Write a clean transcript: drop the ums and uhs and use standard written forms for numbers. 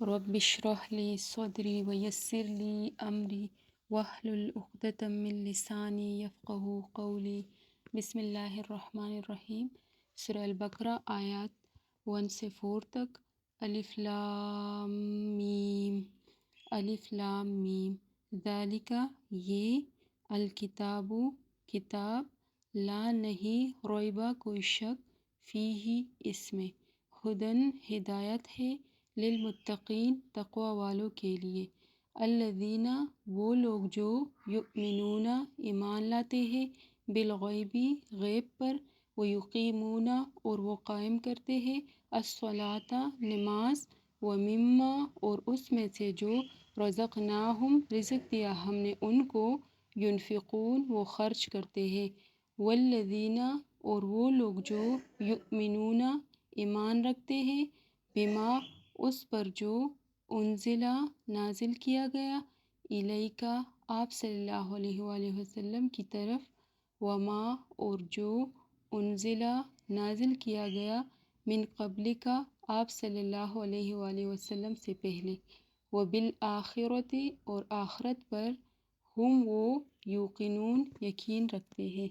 رب اشرح لی صدری ویسر لی امری واحلل عقدۃ من لسانی یفقہوا قولی۔ بسم اللہ الرحمن الرحیم۔ سورہ البقرہ آیات 1 سے 4 تک۔ الف لام میم، الف لام میم، ذالک یہ، الکتاب کتاب، لا نہیں، ریبہ کوئی شک، فیہ اس میں، ہدن ہدایت ہے، للمتقین تقوی والوں کے لیے، الذین وہ لوگ جو یؤمنون ایمان لاتے ہیں، بالغیب غیب پر، ویقیمون اور وہ قائم کرتے ہیں، الصلاۃ نماز، ومما اور اس میں سے جو رزقناہم رزق دیا ہم نے ان کو، ینفقون وہ خرچ کرتے ہیں، والذین اور وہ لوگ جو یؤمنون ایمان رکھتے ہیں، بما اس پر جو انزلہ نازل کیا گیا، الیکا آپ صلی اللہ علیہ وآلہ وسلم کی طرف، وما اور جو انزلہ نازل کیا گیا، من قبلکا آپ صلی اللہ علیہ وآلہ وسلم سے پہلے، وبالآخرۃ اور آخرت پر، ہم وہ یوقنون یقین رکھتے ہیں۔